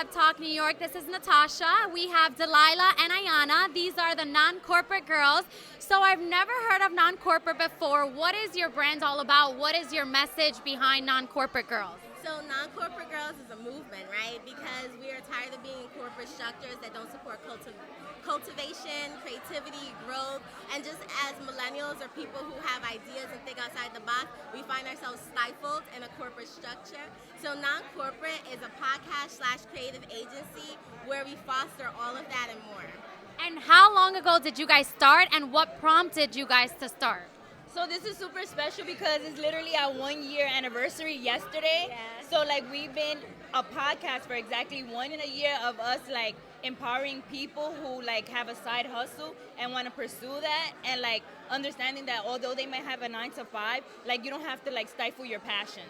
Celeb Talk New York. This is Natasha. We have Delilah and Ayana. These are the Non-Corporate Girls. So I've never heard of Non-Corporate before. What is your brand all about? What is your message behind Non-Corporate Girls? So Non-Corporate Girls is a movement, right? Because we are tired of being in corporate structures that don't support cultivation, creativity, growth, and just as millennials or people who have ideas and think outside the box, we find ourselves stifled in a corporate structure. So Non-Corporate is a podcast/creative agency where we foster all of that and more. And how long ago did you guys start, and what prompted you guys to start? So this is super special because it's literally our 1-year anniversary yesterday. Yes. So we've been a podcast for exactly 1 year of us empowering people who have a side hustle and want to pursue that, and understanding that although they might have a 9 to 5, you don't have to stifle your passions.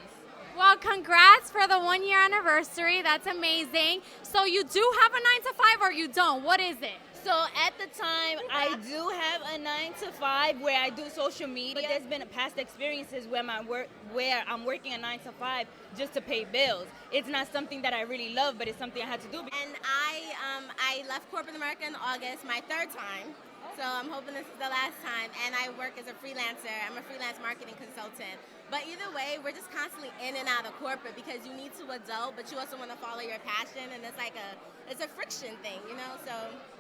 Well, congrats for the 1-year anniversary. That's amazing. So you do have a 9 to 5 or you don't? What is it? So at the time, I do have a 9 to 5 where I do social media. But there's been past experiences where I'm working a 9 to 5 just to pay bills. It's not something that I really love, but it's something I had to do. And I left corporate America in August, my 3rd time. So I'm hoping this is the last time. And I work as a freelancer. I'm a freelance marketing consultant. But either way, we're just constantly in and out of corporate because you need to adult, but you also want to follow your passion, and it's a friction thing, So.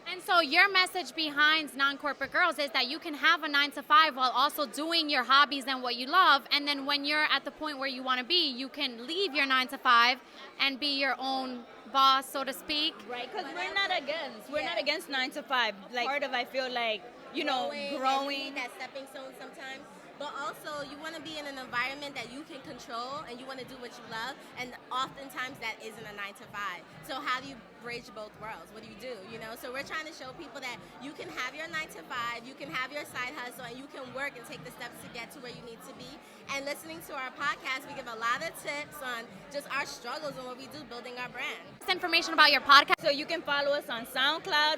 And so your message behind Non-Corporate Girls is that you can have a 9 to 5 while also doing your hobbies and what you love, and then when you're at the point where you want to be, you can leave your 9 to 5 and be your own boss, so to speak. Right, because we're not against 9 to 5. Part of I feel growing. That stepping stone sometimes. But also, you want to be in an environment that you can control and you want to do what you love. And oftentimes, that isn't a 9 to 5. So how do you bridge both worlds? What do? So we're trying to show people that you can have your 9 to 5, you can have your side hustle, and you can work and take the steps to get to where you need to be. And listening to our podcast, we give a lot of tips on just our struggles and what we do building our brand. This information about your podcast. So you can follow us on SoundCloud.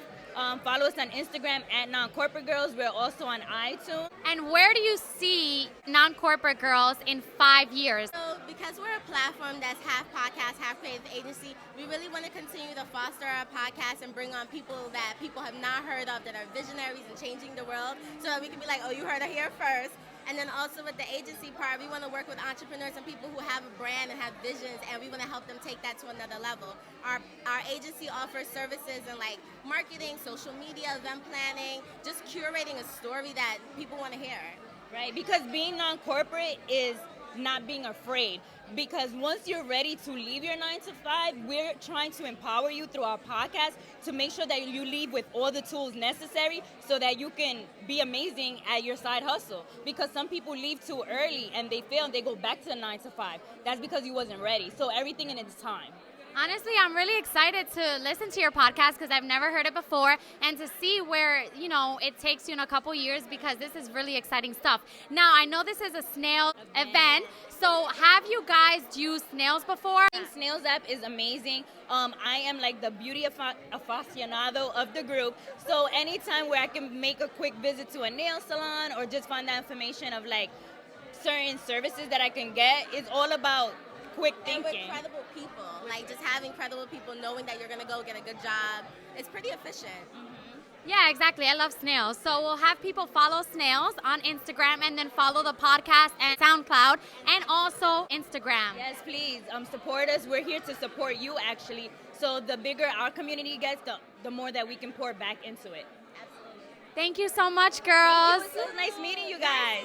Follow us on Instagram at Non-Corporate Girls. We're also on iTunes. And where do you see Non-Corporate Girls in 5 years? So because we're a platform that's half podcast, half creative agency, we really want to continue to foster our podcast and bring on people that people have not heard of that are visionaries and changing the world, so that we can be like, oh, you heard it here first. And then also with the agency part, we want to work with entrepreneurs and people who have a brand and have visions, and we want to help them take that to another level. Our agency offers services in marketing, social media, event planning, just curating a story that people want to hear. Right, because being non-corporate is not being afraid. Because once you're ready to leave your 9 to 5, we're trying to empower you through our podcast to make sure that you leave with all the tools necessary so that you can be amazing at your side hustle. Because some people leave too early and they fail and they go back to the 9 to 5. That's because you wasn't ready. So everything in its time. Honestly, I'm really excited to listen to your podcast because I've never heard it before, and to see where, it takes you in a couple years, because this is really exciting stuff. Now, I know this is a Snailz event, so have you guys used Snailz before? I think Snailz app is amazing. I am the beauty aficionado of the group, so anytime where I can make a quick visit to a nail salon or just find that information of certain services that I can get, it's all about quick thinking. And with credible people, just having credible people, knowing that you're going to go get a good job, it's pretty efficient. Mm-hmm. Yeah, exactly. I love Snailz. So we'll have people follow Snailz on Instagram, and then follow the podcast and SoundCloud, and also Instagram. Yes, please support us. We're here to support you, actually. So the bigger our community gets, the more that we can pour back into it. Absolutely. Thank you so much, girls. It was so nice meeting you guys.